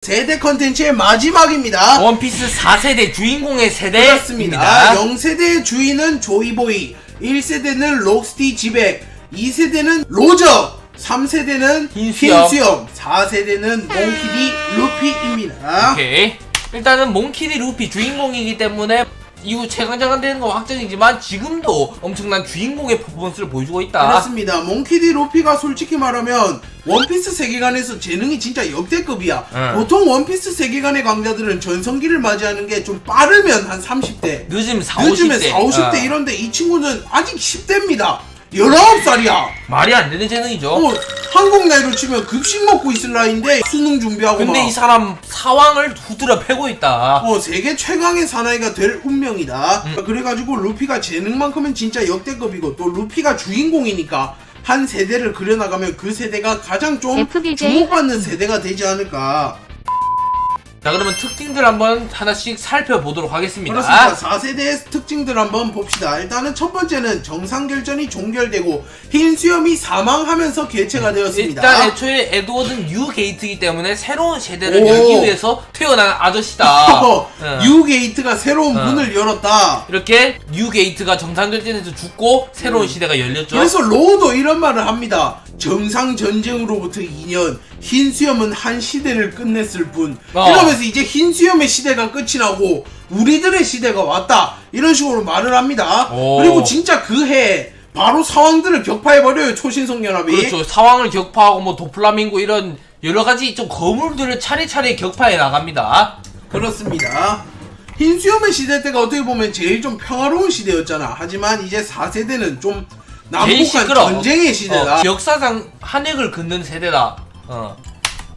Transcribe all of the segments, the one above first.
세대 컨텐츠의 마지막입니다. 원피스 4세대 주인공의 그렇습니다. 세대입니다. 0세대의 주인은 조이보이, 1세대는 록스티 지백, 2세대는 로저, 3세대는 흰수염, 4세대는 몽키디 루피입니다. 오케이. 일단은 몽키디 루피 주인공이기 때문에 이후 최강자가 되는 건 확정이지만 지금도 엄청난 주인공의 퍼포먼스를 보여주고 있다. 그렇습니다. 몽키디 루피가 솔직히 말하면 원피스 세계관에서 재능이 진짜 역대급이야. 보통 원피스 세계관의 강자들은 전성기를 맞이하는 게 좀 빠르면 한 30대, 늦으면 4, 늦으면 50대. 4, 50대 이런데 이 친구는 아직 10대입니다. 19살이야. 말이 안 되는 재능이죠. 한국 나이로 치면 급식 먹고 있을 나이인데 수능 준비하고 근데 막. 이 사람 사왕을 두드려 패고 있다. 세계 최강의 사나이가 될 운명이다. 그래가지고 루피가 재능만큼은 진짜 역대급이고 또 루피가 주인공이니까 한 세대를 그려나가면 그 세대가 가장 좀 주목받는 세대가 되지 않을까. 자, 그러면 특징들 한번 하나씩 살펴보도록 하겠습니다. 그렇습니다. 4세대의 특징들 한번 봅시다. 일단은 첫 번째는 정상결전이 종결되고 흰수염이 사망하면서 개최가 되었습니다. 일단 애초에 에드워드는 뉴 게이트이기 때문에 새로운 세대를 열기 위해서 태어난 아저씨다. 뉴 게이트가 새로운 문을 열었다. 이렇게 뉴 게이트가 정상결전에서 죽고 새로운 시대가 열렸죠. 그래서 로우도 이런 말을 합니다. 정상전쟁으로부터 2년, 흰수염은 한 시대를 끝냈을 뿐. 이러면서 이제 흰수염의 시대가 끝이 나고 우리들의 시대가 왔다, 이런 식으로 말을 합니다. 그리고 진짜 그 해 바로 사왕들을 격파해버려요, 초신성연합이. 그렇죠. 사왕을 격파하고 뭐 도플라밍고 이런 여러가지 좀 거물들을 차례차례 격파해 나갑니다. 그렇습니다. 흰수염의 시대 때가 어떻게 보면 제일 좀 평화로운 시대였잖아. 하지만 이제 4세대는 좀 남북한 전쟁의 시대다. 역사상 한획을 긋는 세대다.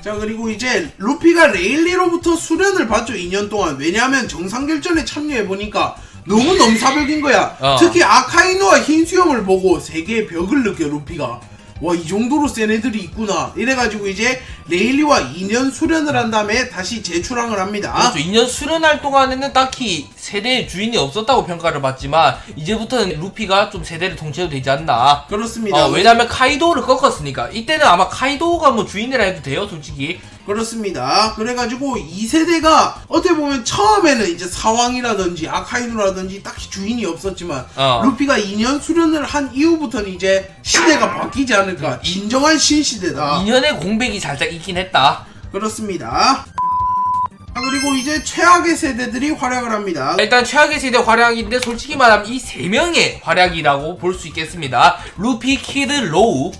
자, 그리고 이제 루피가 레일리로부터 수련을 받죠, 2년 동안. 왜냐하면 정상결전에 참여해보니까 너무 넘사벽인 거야. 특히 아카이누와 흰수염을 보고 세계의 벽을 느껴, 루피가. 와, 이 정도로 센 애들이 있구나. 이래가지고 이제 레일리와 2년 수련을 한 다음에 다시 재출항을 합니다. 그렇죠. 2년 수련할 동안에는 딱히 세대의 주인이 없었다고 평가를 받지만 이제부터는 루피가 좀 세대를 통째로 되지 않나. 그렇습니다. 왜냐면 카이도우를 꺾었으니까. 이때는 아마 카이도우가 뭐 주인이라 해도 돼요, 솔직히. 그렇습니다. 그래가지고 2세대가 어떻게 보면 처음에는 이제 사왕이라든지 아카이누라든지 딱히 주인이 없었지만 루피가 2년 수련을 한 이후부터는 이제 시대가 바뀌지 않을까. 진정한 신시대다. 2년의 공백이 살짝 있긴 했다. 그렇습니다. 그리고 이제 최악의 세대들이 활약을 합니다. 일단 최악의 세대 활약인데 솔직히 말하면 이 3명의 활약이라고 볼 수 있겠습니다. 루피, 키드, 로우.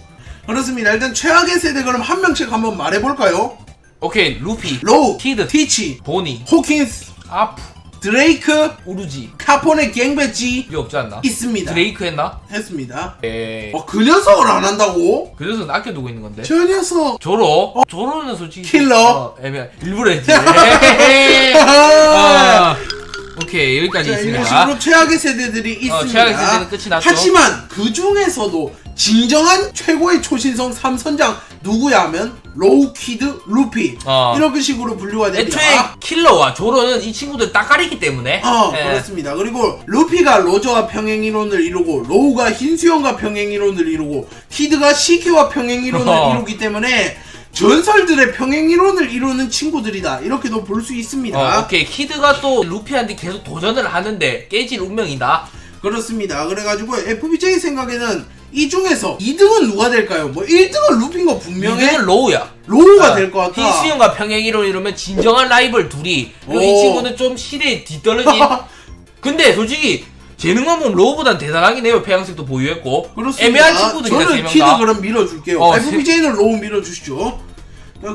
그렇습니다. 일단 최악의 세대 그럼 한 명씩 한번 말해볼까요? 오케이. 루피, 로우, 키드, 티치, 보니, 호킨스, 아프, 드레이크, 우루지. 카포네 갱배지 이게 없지 않나? 있습니다. 드레이크 했나? 했습니다. 에이. 그 녀석을 안 한다고? 그 녀석은 아껴두고 있는 건데. 저 녀석 조로? 조로는 솔직히 킬러? 애매해. 일부러 했지. 오케이, 여기까지 자, 있습니다. 이런 식으로 최악의 세대들이 있습니다. 최악의 세대는 끝이 났죠. 하지만 그 중에서도 진정한 최고의 초신성 3선장 누구야 하면 로우, 키드, 루피 이런 식으로 분류가 됩니다. 애초에 킬러와 조로는 이 친구들 따까리기 때문에 그렇습니다. 그리고 루피가 로저와 평행이론을 이루고 로우가 흰수염과 평행이론을 이루고 키드가 시케와 평행이론을 이루기 때문에 전설들의 평행이론을 이루는 친구들이다, 이렇게도 볼 수 있습니다. 오케이. 키드가 또 루피한테 계속 도전을 하는데 깨질 운명이다. 그렇습니다. 그래가지고 FBJ 생각에는 이 중에서 2등은 누가 될까요? 뭐 1등은 루피인 거 분명해. 2등은 로우야. 로우가 될 것 같아. 흰수염과 평행이론 이러면 진정한 라이벌 둘이. 그리고 이 친구는 좀 시대에 뒤떨어진. 근데 솔직히 재능만 보면 로우보단 대단하긴 해요. 폐양색도 보유했고. 그렇습니다. 애매한 친구들이다. 저는 키드 그럼 밀어줄게요. FBJ는 로우 밀어주시죠.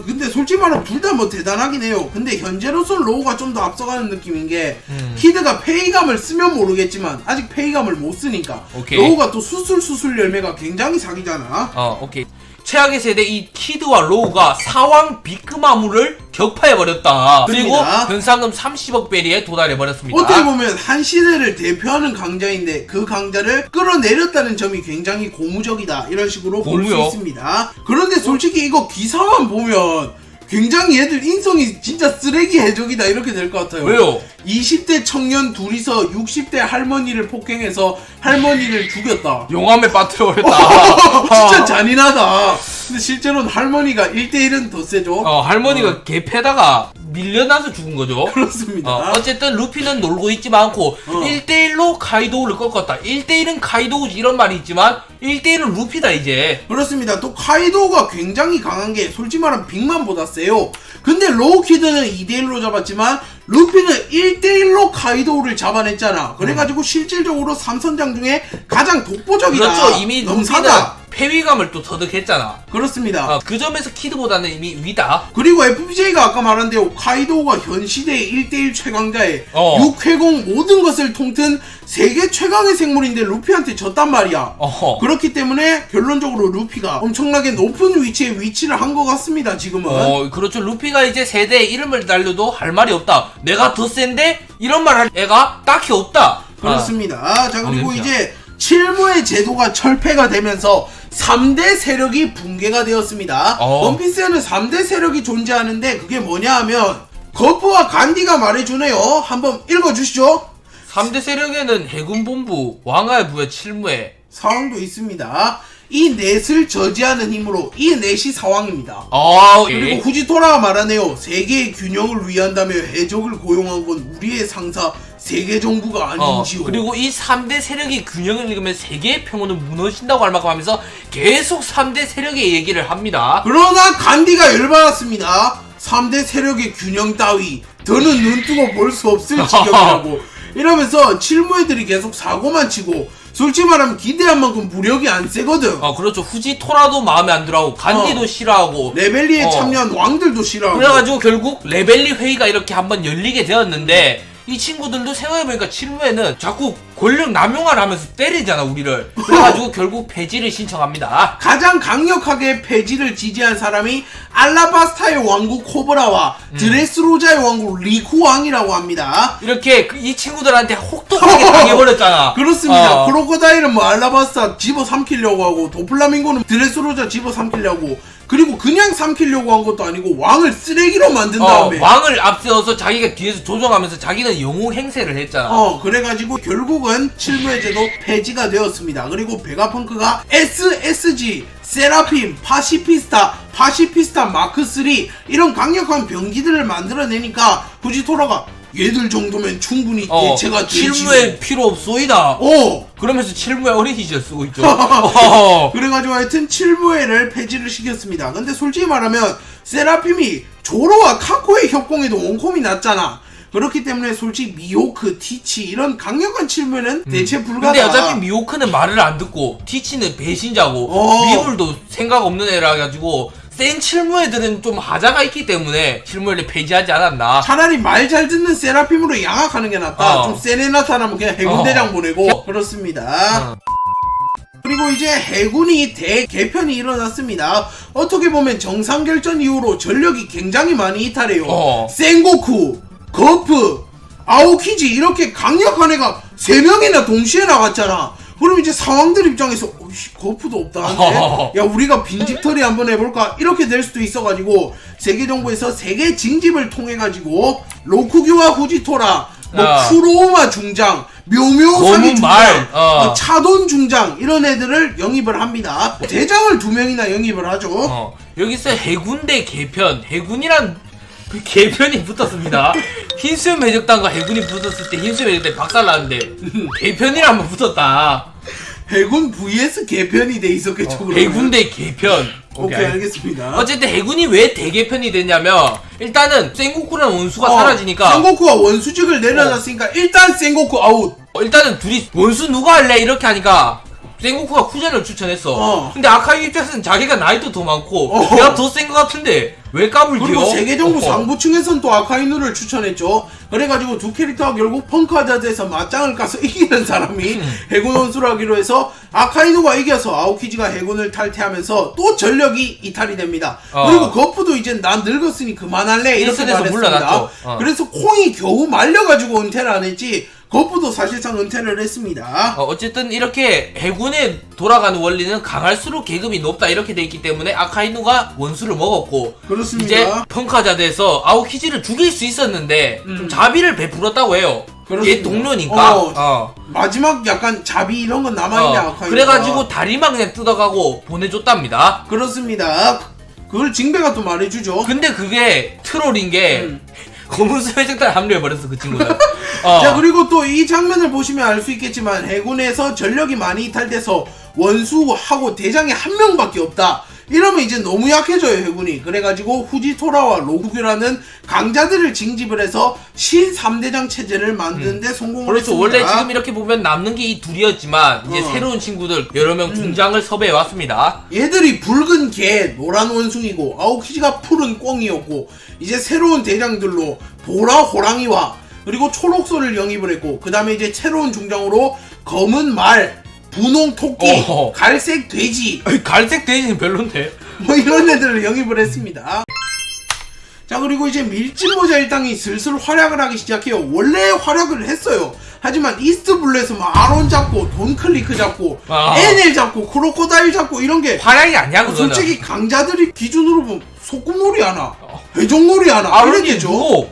근데 솔직히 말하면 둘 다 뭐 대단하긴 해요. 근데 현재로서는 로우가 좀 더 앞서가는 느낌인 게 키드가 페이감을 쓰면 모르겠지만 아직 페이감을 못 쓰니까. 로우가 또 수술 열매가 굉장히 사기잖아. 오케이. 최악의 세대 이 키드와 로우가 사왕 비크마무를 격파해버렸다. 그리고 변상금 30억 베리에 도달해버렸습니다. 어떻게 보면 한 시대를 대표하는 강자인데 그 강자를 끌어내렸다는 점이 굉장히 고무적이다, 이런 식으로 볼 수 있습니다. 그런데 솔직히 이거 기사만 보면 굉장히 얘들 인성이 진짜 쓰레기 해적이다 이렇게 될 것 같아요. 왜요? 20대 청년 둘이서 60대 할머니를 폭행해서 할머니를 죽였다. 용암에 빠뜨려버렸다. 진짜 잔인하다. 근데 실제로는 할머니가 1대1은 더 세죠. 할머니가 개 패다가 밀려나서 죽은 거죠. 그렇습니다. 어쨌든 루피는 놀고 있지만 않고 1대1로 카이도우를 꺾었다. 1대1은 카이도우지 이런 말이 있지만 1대1은 루피다 이제. 그렇습니다. 또 카이도우가 굉장히 강한 게 솔직히 말하면 빅만보다 세요. 근데 로우키드는 2대1로 잡았지만 루피는 1대1로 카이도우를 잡아냈잖아. 그래가지고 실질적으로 삼선장 중에 가장 독보적이다. 그렇죠. 이미 루피는 넘사다. 패위감을 또 터득했잖아. 그렇습니다. 그 점에서 키드보다는 이미 위다. 그리고 FBJ가 아까 말한 대로 카이도우가 현 시대의 1대1 최강자에 육회공 모든 것을 통튼 세계 최강의 생물인데 루피한테 졌단 말이야. 그렇기 때문에 결론적으로 루피가 엄청나게 높은 위치에 위치를 한 것 같습니다. 지금은. 그렇죠. 루피가 이제 세대에 이름을 날려도 할 말이 없다. 내가 더 센데 이런 말 할 애가 딱히 없다. 그렇습니다. 자, 그리고 이제 칠무의 제도가 철폐가 되면서 3대 세력이 붕괴가 되었습니다. 원피스에는 3대 세력이 존재하는데 그게 뭐냐 하면 거프와 간디가 말해주네요. 한번 읽어주시죠. 3대 세력에는 해군본부, 왕하의 부의 칠무에 상황도 있습니다. 이 넷을 저지하는 힘으로 이 넷이 사왕입니다. 그리고 후지토라가 말하네요. 세계의 균형을 위한다며 해적을 고용한 건 우리의 상사 세계 정부가 아닌지요. 그리고 이 3대 세력이 균형을 잃으면 세계의 평온은 무너진다고 할 만큼 하면서 계속 3대 세력의 얘기를 합니다. 그러나 간디가 열받았습니다. 3대 세력의 균형 따위 더는 눈뜨고 볼 수 없을 지경이라고 이러면서 칠무애들이 계속 사고만 치고 솔직히 말하면 기대한 만큼 무력이 안 세거든. 그렇죠. 후지토라도 마음에 안 들어하고 간디도 싫어하고 레벨리에 참여한 왕들도 싫어하고 그래가지고 결국 레벨리 회의가 이렇게 한번 열리게 되었는데 이 친구들도 생각해보니까 칠무에는 자꾸 권력 남용을 하면서 때리잖아 우리를. 그래가지고 결국 폐지를 신청합니다. 가장 강력하게 폐지를 지지한 사람이 알라바스타의 왕국 코브라와 드레스로자의 왕국 리쿠왕이라고 합니다. 이렇게 이 친구들한테 혹독하게 당해버렸잖아. 그렇습니다. 크로코다일은 뭐 알라바스타 집어삼키려고 하고 도플라밍고는 드레스로자 집어삼키려고 그리고 그냥 삼키려고 한 것도 아니고 왕을 쓰레기로 만든 다음에 왕을 앞세워서 자기가 뒤에서 조종하면서 자기는 영웅 행세를 했잖아. 그래가지고 결국은 칠무의 제도 폐지가 되었습니다. 그리고 베가펑크가 SSG, 세라핌, 파시피스타 마크 3 이런 강력한 병기들을 만들어내니까 후지토라가 얘들 정도면 충분히 대체가 되지. 칠무에 필요 없소이다. 그러면서 칠무에 어린이절 쓰고 있죠. 그래가지고 하여튼 칠무에를 폐지를 시켰습니다. 근데 솔직히 말하면 세라핌이 조로와 카코의 협공에도 원콤이 났잖아. 그렇기 때문에 솔직히 미호크, 티치 이런 강력한 칠무에는 대체 불가다. 근데 어차피 미호크는 말을 안 듣고 티치는 배신자고 미불도 생각 없는 애라 가지고 센 칠무애들은 좀 하자가 있기 때문에 칠무애를 폐지하지 않았나. 차라리 말 잘 듣는 세라핌으로 양악하는 게 낫다. 좀 센 애 나타나면 그냥 해군대장 보내고 그렇습니다. 그리고 이제 해군이 대개편이 일어났습니다. 어떻게 보면 정상결전 이후로 전력이 굉장히 많이 이탈해요. 센고쿠, 거프, 아오키지 이렇게 강력한 애가 3명이나 동시에 나갔잖아. 그럼 이제 상황들 입장에서 거프도 없다는데 야 우리가 빈집털이 한번 해볼까 이렇게 될 수도 있어가지고 세계정부에서 세계 징집을 통해가지고 로쿠규와 후지토라 쿠로우마 중장 묘묘사기 중장 차돈 중장 이런 애들을 영입을 합니다. 대장을 2명이나 영입을 하죠. 여기서 해군 대 개편, 해군이란 개편이 붙었습니다. 흰수염 해적단과 해군이 붙었을 때 흰수염 해적단이 박살났는데 개편이라 한번 붙었다. 해군 vs 개편이 돼 있었겠죠. 해군 대 개편. 오케이 알겠습니다. 어쨌든 해군이 왜 대개편이 됐냐면 일단은 센고쿠라는 원수가 사라지니까 센고쿠가 원수직을 내려놨으니까 일단 센고쿠 아웃. 일단은 둘이 원수 누가 할래 이렇게 하니까 센고쿠가 후전을 추천했어. 근데 아카이 입장에서는 자기가 나이도 더 많고 내가 더 센 것 같은데 왜 까불겨? 그리고 세계정부 상부층에선 또 아카이누를 추천했죠. 그래가지고 두 캐릭터가 결국 펑크하자드에서 맞짱을 까서 이기는 사람이 해군 원수를 하기로 해서 아카이누가 이겨서 아오키지가 해군을 탈퇴하면서 또 전력이 이탈이 됩니다. 그리고 거프도 이제 난 늙었으니 그만할래 이렇게 말했습니다. 그래서 콩이 겨우 말려가지고 은퇴를 안 했지 거푸도 사실상 은퇴를 했습니다. 어쨌든 이렇게 해군에 돌아가는 원리는 강할수록 계급이 높다 이렇게 돼 있기 때문에 아카이누가 원수를 먹었고 그렇습니다. 이제 평가자 돼서 아오키지를 죽일 수 있었는데 좀 자비를 베풀었다고 해요. 얘 동료니까. 마지막 약간 자비 이런 건 남아있네 아카이누가. 그래가지고 다리만 그냥 뜯어가고 보내줬답니다. 그렇습니다. 그걸 징배가 또 말해주죠. 근데 그게 트롤인 게 검은수 해적단 합류해버렸어 그 친구는. 자, 그리고 또 이 장면을 보시면 알 수 있겠지만 해군에서 전력이 많이 이탈돼서 원수하고 대장이 한 명밖에 없다. 이러면 이제 너무 약해져요 해군이. 그래가지고 후지토라와 로쿠규라는 강자들을 징집을 해서 신 3대장 체제를 만드는데 성공을 그렇죠. 했습니다. 원래 지금 이렇게 보면 남는 게 이 둘이었지만 이제 새로운 친구들 여러 명 중장을 섭외해 왔습니다. 얘들이 붉은 개, 노란 원숭이고 아오키지가 푸른 꿩이었고 이제 새로운 대장들로 보라 호랑이와 그리고 초록소를 영입을 했고 그 다음에 이제 새로운 중장으로 검은 말, 분홍 토끼, 갈색 돼지 갈색 돼지는 별론데. 뭐 이런 애들을 영입을 했습니다. 자, 그리고 이제 밀짚모자 일당이 슬슬 활약을 하기 시작해요. 원래 활약을 했어요. 하지만 이스트블루에서 막 아론 잡고 돈클리크 잡고 NL 잡고 크로코다일 잡고 이런 게 활약이 아니야 그거는. 솔직히 강자들이 기준으로 보면 소꿉놀이 하나 회전놀이 하나 아론이 이런 누구?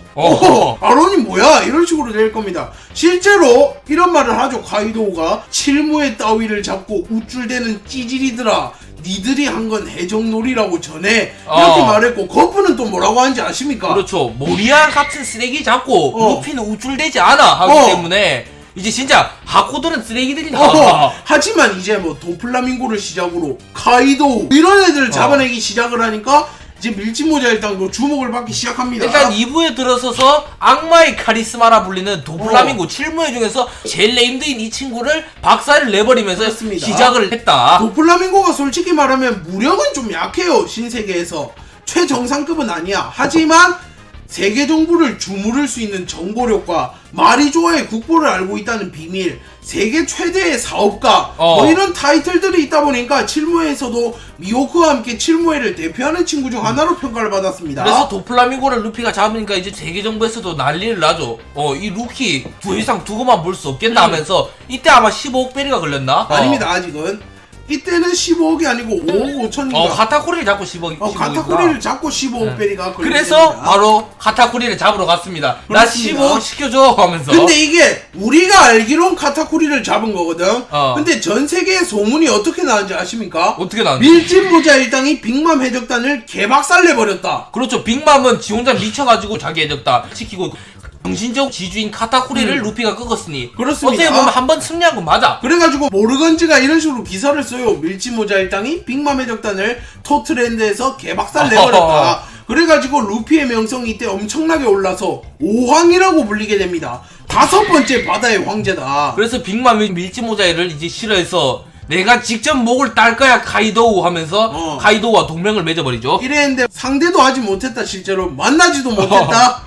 아론이 뭐야 이런 식으로 될 겁니다. 실제로 이런 말을 하죠. 카이도우가 칠무의 따위를 잡고 우쭐대는 찌질이들아 니들이 한 건 해적놀이라고 전해 이렇게 말했고 거푸는 또 뭐라고 하는지 아십니까? 그렇죠. 모리아 같은 쓰레기 잡고 루피는 우쭐대지 않아 하기 때문에 이제 진짜 하코들은 쓰레기들이다. 하지만 이제 뭐 도플라밍고를 시작으로 카이도우 이런 애들을 잡아내기 시작을 하니까 이제 밀짚모자 일당도 주목을 받기 시작합니다. 일단 2부에 들어서서 악마의 카리스마라 불리는 도플라밍고 칠무회 중에서 제일 네임드인 이 친구를 박살을 내버리면서 그렇습니다. 시작을 했다. 도플라밍고가 솔직히 말하면 무력은 좀 약해요. 신세계에서 최정상급은 아니야. 하지만 세계 정부를 주무를 수 있는 정보력과 마리조아의 국보를 알고 있다는 비밀, 세계 최대의 사업가 뭐 이런 타이틀들이 있다 보니까 칠무회에서도 미호크와 함께 칠무회를 대표하는 친구 중 하나로 평가를 받았습니다. 그래서 도플라밍고를 루피가 잡으니까 이제 세계 정부에서도 난리를 나죠. 이 루키 더 이상 두고만 볼 수 없겠나 하면서 이때 아마 15억 베리가 걸렸나? 아닙니다. 아직은 이때는 15억이 아니고 5억 5천인가. 카타쿠리를 잡고 10억. 카타쿠리를 잡고 15억 베리가 걸렸습니다. 그래서 바로 카타쿠리를 잡으러 갔습니다. 그렇습니다. 나 15억 시켜줘 하면서. 근데 이게 우리가 알기론 카타쿠리를 잡은 거거든. 근데 전 세계의 소문이 어떻게 나왔는지 아십니까? 어떻게 나왔는지. 밀짚모자 일당이 빅맘 해적단을 개박살 내버렸다. 그렇죠. 빅맘은 지 혼자 미쳐가지고 자기 해적단 지키고 정신적 지주인 카타쿠리를 루피가 끄었으니 그렇습니다. 어떻게 보면 한 번 승리한 건 맞아. 그래가지고 모르건즈가 이런 식으로 기사를 써요. 밀짚모자 일당이 빅맘 해적단을 토트랜드에서 개박살 내버렸다. 그래가지고 루피의 명성이 이때 엄청나게 올라서 오황이라고 불리게 됩니다. 5번째 바다의 황제다. 그래서 빅맘이 밀짚모자를 이제 싫어해서 내가 직접 목을 딸 거야 카이도우 하면서 카이도우와 동맹을 맺어버리죠. 이랬는데 상대도 하지 못했다. 실제로 만나지도 못했다.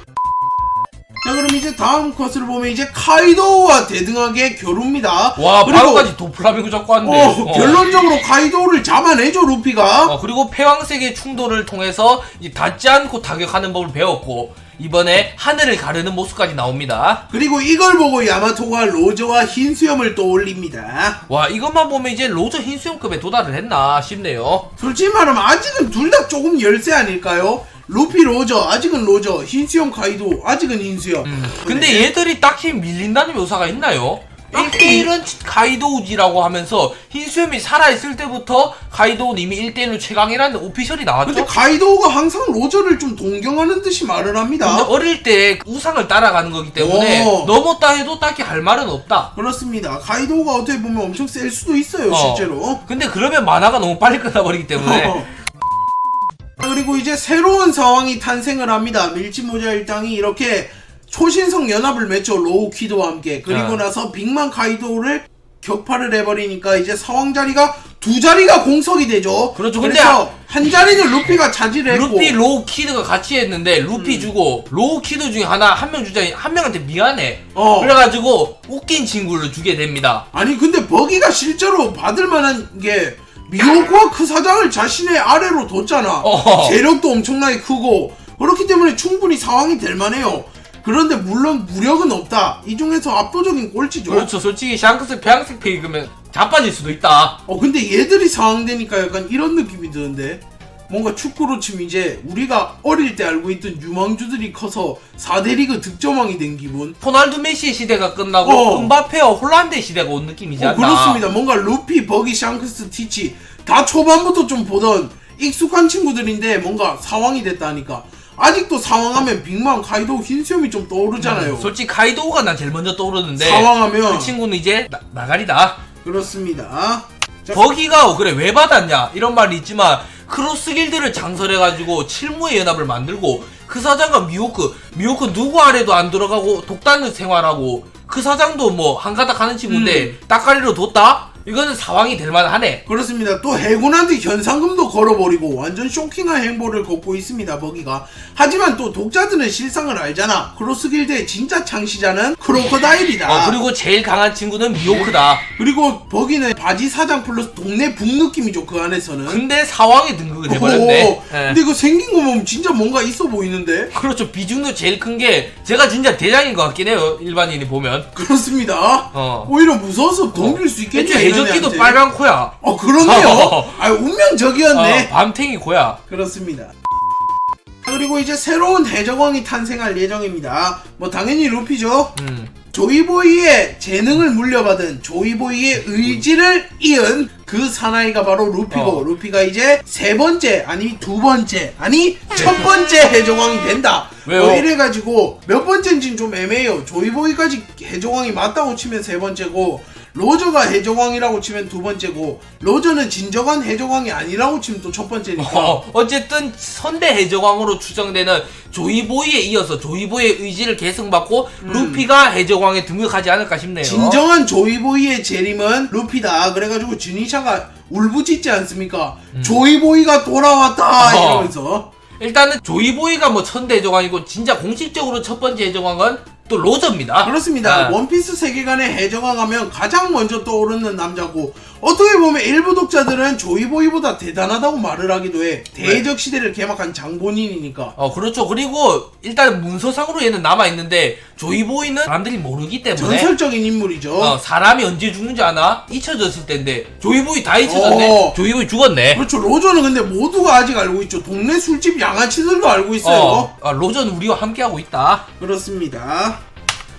자, 그럼 이제 다음 컷을 보면 이제 카이도우와 대등하게 겨루입니다. 와, 바로까지 도플라밍고 잡고 왔네. 결론적으로 카이도우를 잡아내죠 루피가. 그리고 패왕색의 충돌을 통해서 이제 닿지 않고 타격하는 법을 배웠고 이번에 하늘을 가르는 모습까지 나옵니다. 그리고 이걸 보고 야마토가 로저와 흰수염을 떠올립니다. 와, 이것만 보면 이제 로저 흰수염급에 도달을 했나 싶네요. 솔직히 말하면 아직은 둘 다 조금 열세 아닐까요? 루피 로저, 아직은 로저, 흰수염 카이도, 아직은 흰수염. 근데 얘들이 딱히 밀린다는 묘사가 있나요? 1대1은 카이도우지라고 하면서 흰수염이 살아있을 때부터 가이도우는 이미 1대1로 최강이라는 오피셜이 나왔죠? 근데 가이도우가 항상 로저를 좀 동경하는 듯이 말을 합니다. 근데 어릴 때 우상을 따라가는 거기 때문에 넘었다 해도 딱히 할 말은 없다. 그렇습니다. 가이도우가 어떻게 보면 엄청 셀 수도 있어요 실제로. 근데 그러면 만화가 너무 빨리 끝나버리기 때문에 그리고 이제 새로운 상황이 탄생을 합니다. 밀짚모자 일당이 이렇게 초신성 연합을 맺죠. 로우키드와 함께. 그리고 나서 빅맘 카이도우를 격파를 해버리니까 이제 상황 자리가 두 자리가 공석이 되죠. 그렇죠. 그래서 한 자리는 루피가 차지를 했고 루피 로우키드가 같이 했는데 루피 주고 로우키드 중에 한 명 주자 한 명한테 미안해. 그래가지고 웃긴 친구를 주게 됩니다. 아니 근데 버기가 실제로 받을 만한 게 미호크와 그 사장을 자신의 아래로 뒀잖아. 재력도 엄청나게 크고 그렇기 때문에 충분히 상황이 될 만해요. 그런데 물론 무력은 없다. 이 중에서 압도적인 꼴찌죠. 그렇죠. 솔직히 샹크스 페양색 페이그면 자빠질 수도 있다. 근데 얘들이 상황되니까 약간 이런 느낌이 드는데, 뭔가 축구로 치면 이제 우리가 어릴 때 알고 있던 유망주들이 커서 4대 리그 득점왕이 된 기분. 호날두 메시의 시대가 끝나고 음바페와 홀란드의 시대가 온 느낌이지 않나? 그렇습니다. 뭔가 루피, 버기, 샹크스, 티치 다 초반부터 좀 보던 익숙한 친구들인데 뭔가 사왕이 됐다니까. 아직도 사왕하면 빅맘, 카이도, 흰수염이 좀 떠오르잖아요. 솔직히 카이도우가 난 제일 먼저 떠오르는데 사왕하면 그 친구는 이제 나가리다. 그렇습니다. 버기가 그래 왜 받았냐 이런 말이 있지만 크로스 길드를 장설해가지고 칠무의 연합을 만들고 그 사장과 미호크 누구 아래도 안 들어가고 독단을 생활하고 그 사장도 뭐 한가닥 하는 친구인데 따까리로 뒀다? 이거는 사왕이 될 만하네. 그렇습니다. 또 해군한테 현상금도 걸어버리고 완전 쇼킹한 행보를 걷고 있습니다, 버기가. 하지만 또 독자들은 실상을 알잖아. 크로스 길드의 진짜 창시자는 크로커다일이다. 그리고 제일 강한 친구는 미호크다. 그리고 버기는 바지 사장 플러스 동네 북 느낌이죠, 그 안에서는. 근데 사왕에 등극을 해버렸네. 근데 이거 생긴 거 보면 진짜 뭔가 있어 보이는데? 그렇죠. 비중도 제일 큰 게 제가 진짜 대장인 것 같긴 해요, 일반인이 보면. 그렇습니다. 오히려 무서워서 덤빌 수 있겠네. 해적기도 빨간 코야. 그렇네요. 운명적이었네. 밤탱이 코야. 그렇습니다. 그리고 이제 새로운 해적왕이 탄생할 예정입니다. 뭐 당연히 루피죠. 조이보이의 재능을 물려받은 조이보이의 의지를 이은 그 사나이가 바로 루피고, 루피가 이제 세 번째 아니 두 번째 아니 첫 번째 해적왕이 된다. 왜요? 이래가지고 몇 번째인지는 좀 애매해요. 조이보이까지 해적왕이 맞다고 치면 세 번째고, 로저가 해적왕이라고 치면 두 번째고, 로저는 진정한 해적왕이 아니라고 치면 또 첫 번째니까. 어쨌든 선대 해적왕으로 추정되는 조이보이에 이어서 조이보이의 의지를 계승받고 루피가 해적왕에 등극하지 않을까 싶네요. 진정한 조이보이의 재림은 루피다. 그래가지고 주니샤가 울부짖지 않습니까? 조이보이가 돌아왔다 이러면서. 일단은 조이보이가 뭐 천대 해적왕이고 진짜 공식적으로 첫 번째 해적왕은 또 로저입니다. 그렇습니다. 원피스 세계관의 해적왕 하면 가장 먼저 떠오르는 남자고, 어떻게 보면 일부 독자들은 조이보이보다 대단하다고 말을 하기도 해. 대해적 시대를 개막한 장본인이니까. 그렇죠. 그리고 일단 문서상으로 얘는 남아있는데 조이보이는 사람들이 모르기 때문에 전설적인 인물이죠. 사람이 언제 죽는지 아나? 잊혀졌을 텐데 조이보이 다 잊혀졌네. 조이보이 죽었네. 그렇죠. 로저는 근데 모두가 아직 알고 있죠. 동네 술집 양아치들도 알고 있어요. 로저는 우리와 함께하고 있다. 그렇습니다.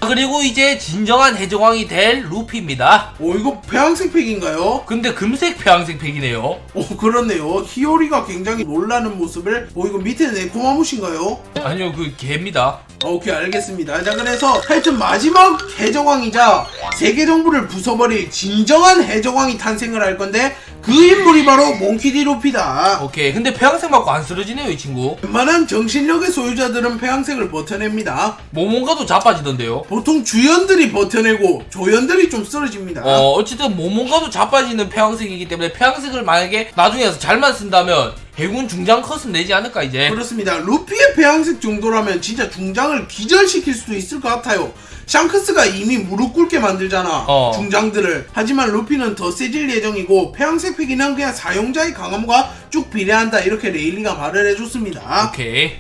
그리고 이제 진정한 해적왕이 될 루피입니다. 이거 폐왕색 팩인가요? 근데 금색 폐왕색 팩이네요. 그렇네요. 히오리가 굉장히 놀라는 모습을 보이고, 밑에 네코마무시인가요? 아니요, 그 개입니다. 오케이, 알겠습니다. 자, 그래서 하여튼 마지막 해적왕이자 세계 정부를 부숴버릴 진정한 해적왕이 탄생을 할 건데, 그 인물이 바로 몽키디 루피다. 오케이. 근데 폐왕색 맞고 안 쓰러지네요, 이 친구. 웬만한 정신력의 소유자들은 폐왕색을 버텨냅니다. 모몬가도 자빠지던데요. 보통 주연들이 버텨내고 조연들이 좀 쓰러집니다. 어쨌든 모몬가도 자빠지는 폐왕색이기 때문에 폐왕색을 만약에 나중에 잘만 쓴다면 해군 중장 컷은 내지 않을까 이제. 그렇습니다. 루피의 폐왕색 정도라면 진짜 중장을 기절시킬 수도 있을 것 같아요. 샹크스가 이미 무릎 꿇게 만들잖아, 중장들을. 하지만 루피는 더 세질 예정이고, 폐왕색 팩이는 그냥 사용자의 강함과 쭉 비례한다, 이렇게 레일리가 말을 해줬습니다. 오케이.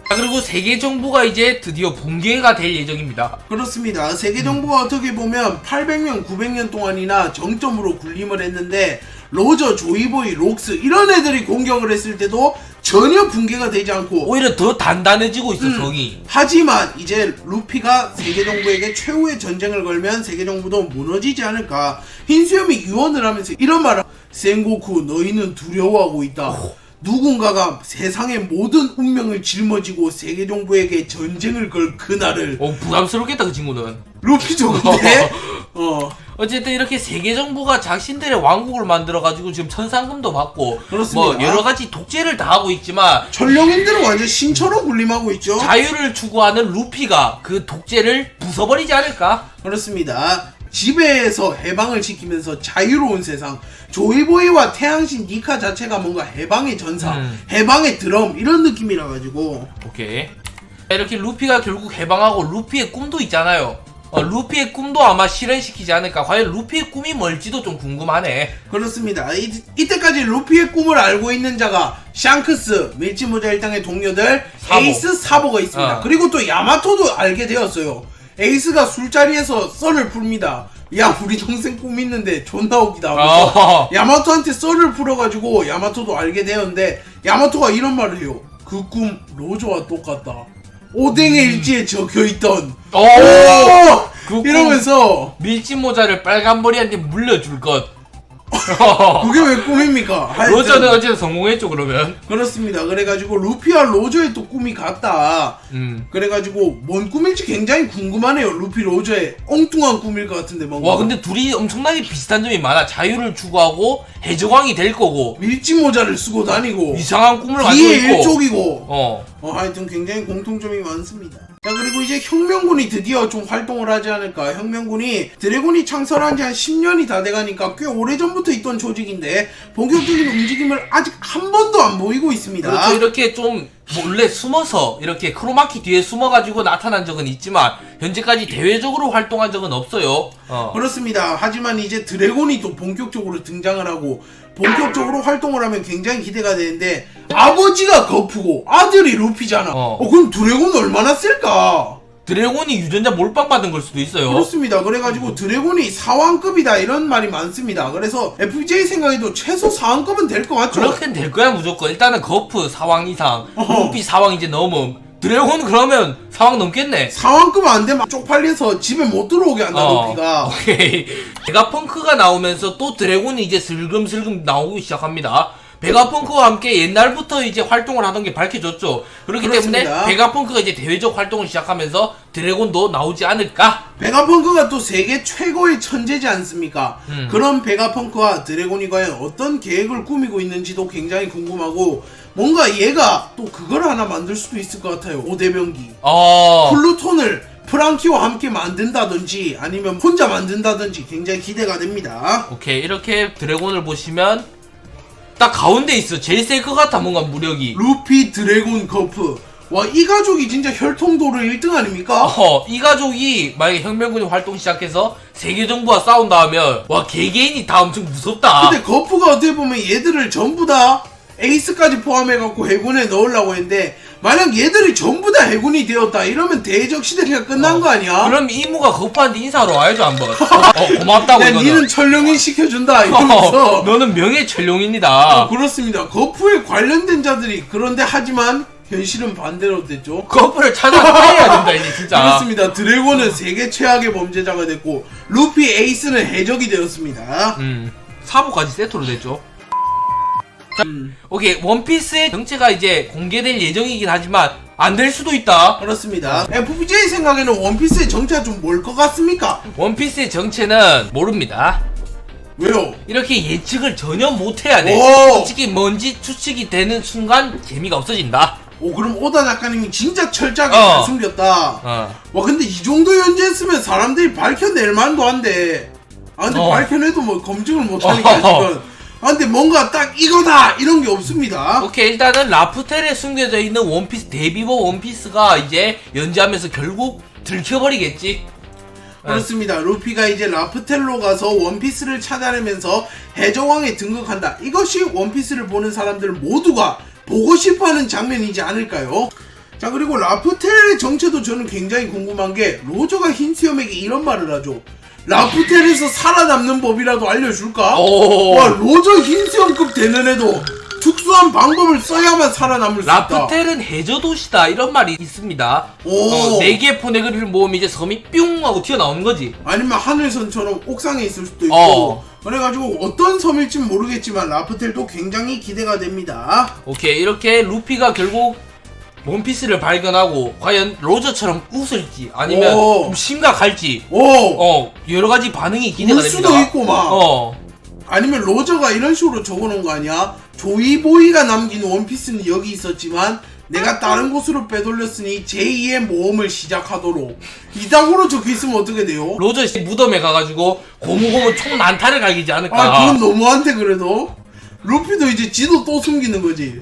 자, 그리고 세계 정부가 이제 드디어 붕괴가 될 예정입니다. 그렇습니다. 세계 정부가 어떻게 보면 800년, 900년 동안이나 정점으로 군림을 했는데, 로저, 조이보이, 록스 이런 애들이 공격을 했을 때도 전혀 붕괴가 되지 않고 오히려 더 단단해지고 있어, 성이. 하지만 이제 루피가 세계 정부에게 최후의 전쟁을 걸면 세계 정부도 무너지지 않을까. 흰수염이 유언을 하면서 이런 말을, 센고쿠 너희는 두려워하고 있다. 누군가가 세상의 모든 운명을 짊어지고 세계 정부에게 전쟁을 걸 그날을. 부담스럽겠다, 그 친구는. 루피죠, 근데. 어쨌든 이렇게 세계 정부가 자신들의 왕국을 만들어가지고 지금 천상금도 받고, 그렇습니다. 뭐 여러가지 독재를 다 하고 있지만 천령인들은 완전 신처럼 군림하고 있죠. 자유를 추구하는 루피가 그 독재를 부숴버리지 않을까? 그렇습니다. 지배에서 해방을 지키면서 자유로운 세상. 조이보이와 태양신 니카 자체가 뭔가 해방의 전사, 해방의 드럼 이런 느낌이라 가지고. 오케이. 이렇게 루피가 결국 해방하고 루피의 꿈도 있잖아요. 루피의 꿈도 아마 실현시키지 않을까. 과연 루피의 꿈이 뭘지도 좀 궁금하네. 그렇습니다. 이때까지 루피의 꿈을 알고 있는 자가 샹크스, 밀짚모자 일당의 동료들, 사보. 에이스, 사보가 있습니다. 그리고 또 야마토도 알게 되었어요. 에이스가 술자리에서 썰을 풉니다. 야, 우리 동생 꿈 있는데 존나 웃기다 하면서 야마토한테 썰을 풀어가지고 야마토도 알게 되었는데, 야마토가 이런 말을 해요. 그 꿈 로저와 똑같다. 오뎅의 일지에 적혀있던 그 이러면서 밀짚모자를 빨간머리한테 물려줄 것. 그게 왜 꿈입니까? 하여튼 로저는 어쨌든 성공했죠 그러면. 그렇습니다. 그래가지고 루피와 로저의 또 꿈이 같다. 그래가지고 뭔 꿈일지 굉장히 궁금하네요. 루피 로저의 엉뚱한 꿈일 것 같은데 뭔가. 와 근데 둘이 엄청나게 비슷한 점이 많아. 자유를 추구하고 해적왕이 될 거고 밀짚모자를 쓰고 다니고 이상한 꿈을 가지고 뒤에 있고. 일족이고 하여튼 굉장히 공통점이 많습니다. 자, 그리고 이제 혁명군이 드디어 좀 활동을 하지 않을까. 혁명군이 드래곤이 창설한 지 한 10년이 다 돼가니까 꽤 오래전부터 있던 조직인데 본격적인 움직임을 아직 한 번도 안 보이고 있습니다. 그렇죠. 이렇게 좀 몰래 숨어서 이렇게 크로마키 뒤에 숨어가지고 나타난 적은 있지만 현재까지 대외적으로 활동한 적은 없어요. 그렇습니다. 하지만 이제 드래곤이 또 본격적으로 등장을 하고 본격적으로 활동을 하면 굉장히 기대가 되는데, 아버지가 거프고 아들이 루피잖아. 그럼 드래곤 얼마나 쓸까? 드래곤이 유전자 몰빵 받은 걸 수도 있어요. 그렇습니다. 그래가지고 드래곤이 사왕급이다 이런 말이 많습니다. 그래서 FJ 생각에도 최소 사왕급은 될 것 같죠? 그렇게는 될 거야 무조건. 일단은 거프 사왕 이상, 루피 사왕 이제 넘음. 드래곤 그러면 사왕 넘겠네. 사왕급 안 되면 쪽팔려서 집에 못 들어오게 한다 루피가. 오케이. 베가펑크가 나오면서 또 드래곤이 이제 슬금슬금 나오기 시작합니다. 베가펑크와 함께 옛날부터 이제 활동을 하던 게 밝혀졌죠. 그렇기 그렇습니다. 때문에 베가펑크가 이제 대외적 활동을 시작하면서 드래곤도 나오지 않을까? 베가펑크가 또 세계 최고의 천재지 않습니까? 그런 베가펑크와 드래곤이 과연 어떤 계획을 꾸미고 있는지도 굉장히 궁금하고, 뭔가 얘가 또 그걸 하나 만들 수도 있을 것 같아요. 오대병기. 플루톤을 프랑키와 함께 만든다든지 아니면 혼자 만든다든지 굉장히 기대가 됩니다. 오케이. 이렇게 드래곤을 보시면 딱 가운데 있어. 제일 셀 것 같아 뭔가 무력이. 루피, 드래곤, 거프. 와, 이 가족이 진짜 혈통도를 1등 아닙니까? 이 가족이 만약에 혁명군이 활동 시작해서 세계 정부와 싸운다 하면 와 개개인이 다 엄청 무섭다. 근데 거프가 어떻게 보면 얘들을 전부 다 에이스까지 포함해갖고 해군에 넣으려고 했는데, 만약 얘들이 전부 다 해군이 되었다 이러면 대적 시대가 끝난 거 아니야? 그럼 이모가 거프한테 인사하러 와야죠 한번. 고맙다고. 야, 이거는. 니는 철령인 시켜준다 이러면서. 너는 명예 철룡입니다. 그렇습니다. 거프에 관련된 자들이, 그런데 하지만 현실은 반대로 됐죠. 거프를 찾아내야 된다 이제 진짜. 그렇습니다. 드래곤은 세계 최악의 범죄자가 됐고 루피, 에이스는 해적이 되었습니다. 사보까지 세트로 됐죠. 자, 오케이. 원피스의 정체가 이제 공개될 예정이긴 하지만 안 될 수도 있다. 그렇습니다. FJ 생각에는 원피스의 정체가 좀 뭘 것 같습니까? 원피스의 정체는 모릅니다. 왜요? 이렇게 예측을 전혀 못해야 돼. 솔직히 뭔지 추측이 되는 순간 재미가 없어진다. 그럼 오다 작가님이 진짜 철저하게 잘 숨겼다. 와, 근데 이 정도 연재했으면 사람들이 밝혀낼 만도 한데. 근데 밝혀내도 뭐 검증을 못하니까 지금. 근데 뭔가 딱 이거다 이런 게 없습니다. 오케이. 일단은 라프텔에 숨겨져 있는 원피스 데뷔버 원피스가 이제 연재하면서 결국 들켜버리겠지. 그렇습니다. 루피가 이제 라프텔로 가서 원피스를 찾아내면서 해적왕에 등극한다. 이것이 원피스를 보는 사람들 모두가 보고 싶어하는 장면이지 않을까요? 자, 그리고 라프텔의 정체도 저는 굉장히 궁금한 게, 로저가 흰수염에게 이런 말을 하죠. 라프텔에서 살아남는 법이라도 알려줄까? 와, 로저 흰수염급 되는 애도 특수한 방법을 써야만 살아남을 수 있다. 라프텔은 해저도시다 이런 말이 있습니다. 4개의 포네그리를 모으면 이제 섬이 뿅 하고 튀어나오는 거지. 아니면 하늘선처럼 옥상에 있을 수도 있고. 그래가지고 어떤 섬일진 모르겠지만 라프텔도 굉장히 기대가 됩니다. 오케이. 이렇게 루피가 결국 원피스를 발견하고 과연 로저처럼 웃을지 아니면 좀 심각할지 여러가지 반응이 기대가 울 됩니다. 수도 있고 막 아니면 로저가 이런 식으로 적어놓은 거 아니야? 조이보이가 남긴 원피스는 여기 있었지만 내가 다른 곳으로 빼돌렸으니 제2의 모험을 시작하도록. 이따구로 적혀있으면 어떻게 돼요? 로저 무덤에 가가지고 고무고무 총 난타를 갈기지 않을까. 그건 너무한데 그래도. 루피도 이제 지도 또 숨기는 거지.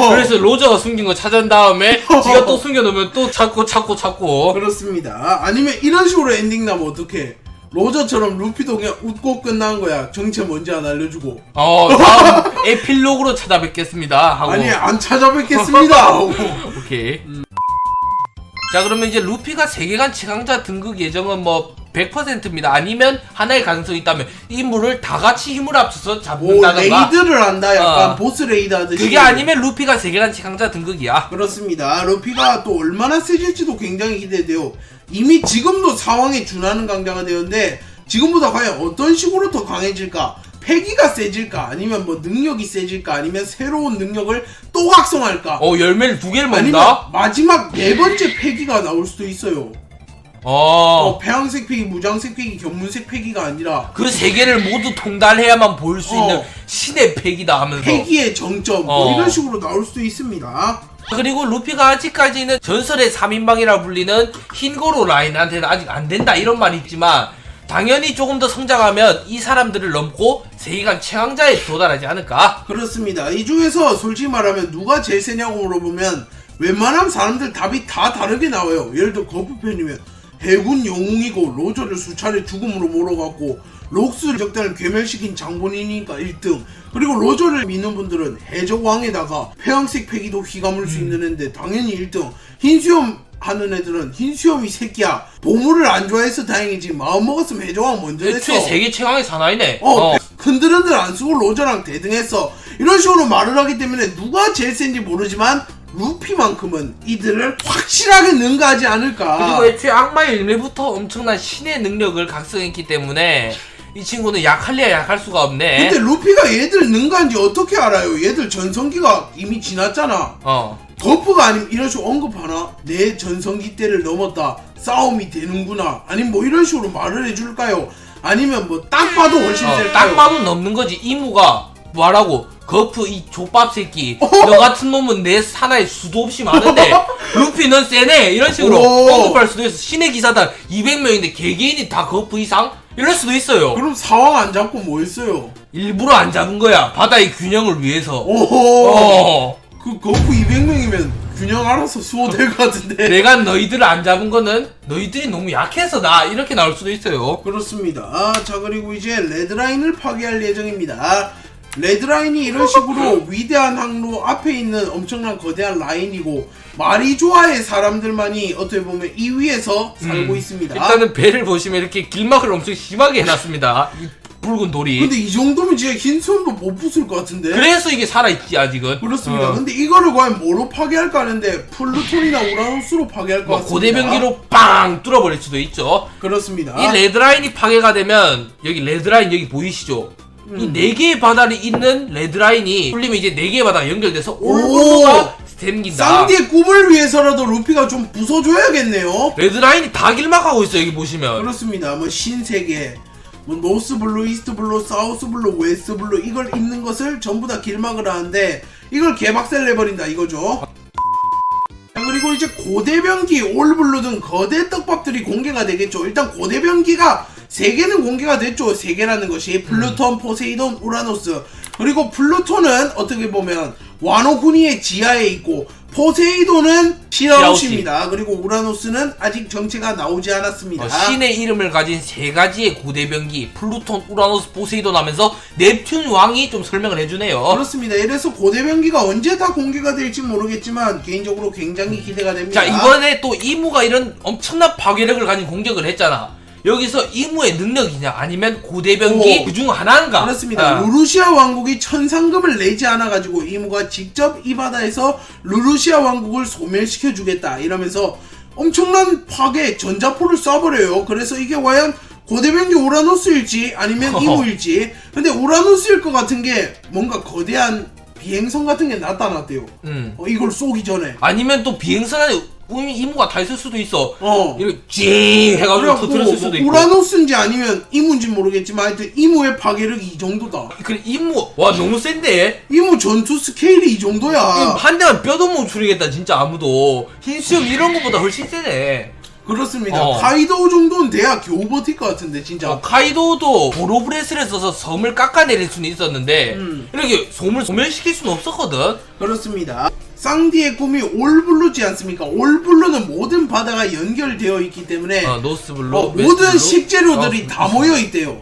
그래서 로저가 숨긴 거 찾은 다음에 지가 또 숨겨놓으면 또 찾고. 그렇습니다. 아니면 이런 식으로 엔딩 나면 어떡해. 로저처럼 루피도 그냥 웃고 끝난 거야. 정체 뭔지 안 알려주고. 다음 에필로그로 찾아뵙겠습니다 하고. 아니 안 찾아뵙겠습니다 하고. 오케이. 자, 그러면 이제 루피가 세계관 최강자 등극 예정은 뭐 100%입니다. 아니면 하나의 가능성이 있다면 인물을 다 같이 힘을 합쳐서 잡는다던가. 레이드를 한다. 약간 보스 레이드 하듯이. 그게 아니면 루피가 세계관 최강자 등극이야. 그렇습니다. 루피가 또 얼마나 세질지도 굉장히 기대돼요. 이미 지금도 상황에 준하는 강자가 되었는데 지금보다 과연 어떤 식으로 더 강해질까? 패기가 세질까? 아니면 뭐 능력이 세질까? 아니면 새로운 능력을 또 확성할까? 열매를 2개를 먹는다? 아니면 마지막 4번째 패기가 나올 수도 있어요. 폐왕색 패기, 무장색 패기, 견문색 패기가 아니라 그 3개를 모두 통달해야만 보일 수 있는 신의 패기다 하면서 패기의 정점 뭐 이런 식으로 나올 수도 있습니다. 그리고 루피가 아직까지는 전설의 3인방이라 불리는 흰고로 라인한테는 아직 안 된다 이런 말이 있지만 당연히 조금 더 성장하면 이 사람들을 넘고 세계관 최강자에 도달하지 않을까? 그렇습니다. 이 중에서 솔직히 말하면 누가 제일 세냐고 물어보면 웬만한 사람들 답이 다 다르게 나와요. 예를 들어 거푸편이면 해군 영웅이고 로저를 수차례 죽음으로 몰아갔고 록스 적단을 괴멸시킨 장본인이니까 1등. 그리고 로저를 믿는 분들은 해적왕에다가 폐왕색 패기도 휘감을 수 있는 애인데 당연히 1등. 흰수염 하는 애들은 흰수염이 새끼야. 보물을 안 좋아해서 다행이지 마음먹었으면 해적왕 먼저 했어. 애초에 세계 최강의 사나이네. 흔들흔들 안 쓰고 로저랑 대등했어. 이런 식으로 말을 하기 때문에 누가 제일 센지 모르지만 루피만큼은 이들을 확실하게 능가하지 않을까. 그리고 애초에 악마의 일매부터 엄청난 신의 능력을 각성했기 때문에 이 친구는 약할래야 약할 수가 없네. 근데 루피가 얘들 능가한지 어떻게 알아요? 얘들 전성기가 이미 지났잖아. 거프가 아니면 이런 식으로 언급하나? 내 전성기 때를 넘었다. 싸움이 되는구나. 아니면 뭐 이런 식으로 말을 해줄까요? 아니면 뭐 딱 봐도 훨씬 셀까요? 딱 봐도 넘는 거지. 이무가 뭐라고? 거프 이 족밥 새끼 너 같은 놈은 내 산하에 수도 없이 많은데 루피 넌 세네 이런 식으로 언급할 수도 있어. 신의 기사단 200명인데 개개인이 다 거프 이상? 이럴 수도 있어요. 그럼 사왕 안 잡고 뭐 했어요? 일부러 안 잡은 거야. 바다의 균형을 위해서. 그 거프 200명이면 균형 알아서 수호될 것 같은데. 내가 너희들을 안 잡은 거는 너희들이 너무 약해서다 이렇게 나올 수도 있어요. 그렇습니다. 자, 그리고 이제 레드라인을 파괴할 예정입니다. 레드라인이 이런 식으로 위대한 항로 앞에 있는 엄청난 거대한 라인이고 마리조아의 사람들만이 어떻게 보면 이 위에서 살고 있습니다. 일단은 배를 보시면 이렇게 길막을 엄청 심하게 해놨습니다. 이 붉은 돌이. 근데 이 정도면 진짜 흰수염도 못 부술 것 같은데. 그래서 이게 살아있지 아직은. 그렇습니다. 근데 이거를 과연 뭐로 파괴할까 하는데 플루톤이나 우라노스로 파괴할 것 같습니다. 고대변기로 빵 뚫어버릴 수도 있죠. 그렇습니다. 이 레드라인이 파괴가 되면 여기 레드라인 여기 보이시죠? 이 4개의 바다를 잇는 레드라인이 풀리면 이제 4개의 바다가 연결돼서 올블루가 생긴다. 쌍디의 꿈을 위해서라도 루피가 좀 부숴줘야겠네요. 레드라인이 다 길막하고 있어요 여기 보시면. 그렇습니다. 뭐 신세계 뭐 노스블루, 이스트블루, 사우스블루, 웨스트블루 이걸 잇는 것을 전부 다 길막을 하는데 이걸 개박살 내버린다 이거죠. 그리고 이제 고대변기, 올블루 등 거대 떡밥들이 공개가 되겠죠. 일단 고대변기가 3개는 공개가 됐죠. 3개라는 것이 플루톤, 포세이돈, 우라노스. 그리고 플루톤은 어떻게 보면 와노쿠니의 지하에 있고 포세이돈은 시라우시입니다. 그리고 우라노스는 아직 정체가 나오지 않았습니다. 신의 이름을 가진 3가지의 고대변기 플루톤, 우라노스, 포세이돈 하면서 넵튠 왕이 좀 설명을 해주네요. 그렇습니다. 이래서 고대변기가 언제 다 공개가 될지 모르겠지만 개인적으로 굉장히 기대가 됩니다. 자, 이번에 또 이무가 이런 엄청난 파괴력을 가진 공격을 했잖아. 여기서 이무의 능력이냐 아니면 고대변기 그중 하나인가? 그렇습니다. 루루시아 왕국이 천상금을 내지 않아가지고 이무가 직접 이 바다에서 루루시아 왕국을 소멸시켜 주겠다 이러면서 엄청난 파괴 전자포를 쏴버려요. 그래서 이게 과연 고대변기 우라노스일지 아니면 이무일지. 근데 우라노스일 것 같은 게 뭔가 거대한 비행선 같은 게 나타났대요. 이걸 쏘기 전에. 아니면 또 비행선 안에 이무가 다 있을 수도 있어. 이렇게 찡 해가지고 터뜨렸을 수도 있고. 우라노스인지 아니면 이무인지 모르겠지만 하여튼 이무의 파괴력이 이 정도다. 그래 이무 와 너무 센데. 이무 전투 스케일이 이 정도야. 한 대만 뼈도 못 추리겠다 진짜 아무도. 흰수염 이런 거보다 훨씬 세네. 그렇습니다. 카이도우 정도는 돼야 겨우 버틸 것 같은데 진짜. 카이도우도 보로브레스를 써서 섬을 깎아내릴 수는 있었는데 이렇게 섬을 소멸시킬 수는 없었거든. 그렇습니다. 쌍디의 꿈이 올블루지 않습니까? 올블루는 모든 바다가 연결되어 있기 때문에 노스블루, 모든 식재료들이 다 모여 있대요.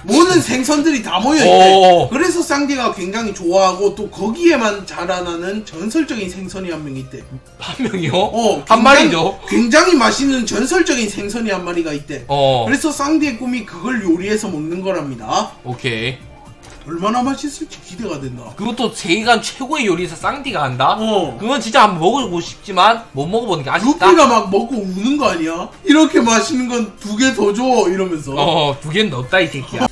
모든 생선들이 다 모여 있대. 그래서 쌍디가 굉장히 좋아하고 또 거기에만 자라나는 전설적인 생선이 한 명 있대. 한 명이요? 굉장히, 한 마리죠? 굉장히 맛있는 전설적인 생선이 한 마리가 있대. 그래서 쌍디의 꿈이 그걸 요리해서 먹는 거랍니다. 오케이. 얼마나 맛있을지 기대가 된다. 그것도 세계관 최고의 요리사 쌍디가 한다? 그건 진짜 한번 먹어보고 싶지만 못 먹어보는 게 아쉽다. 루피가 막 먹고 우는 거 아니야? 이렇게 맛있는 건 2개 더 줘 이러면서. 2개는 없다 이 새끼야.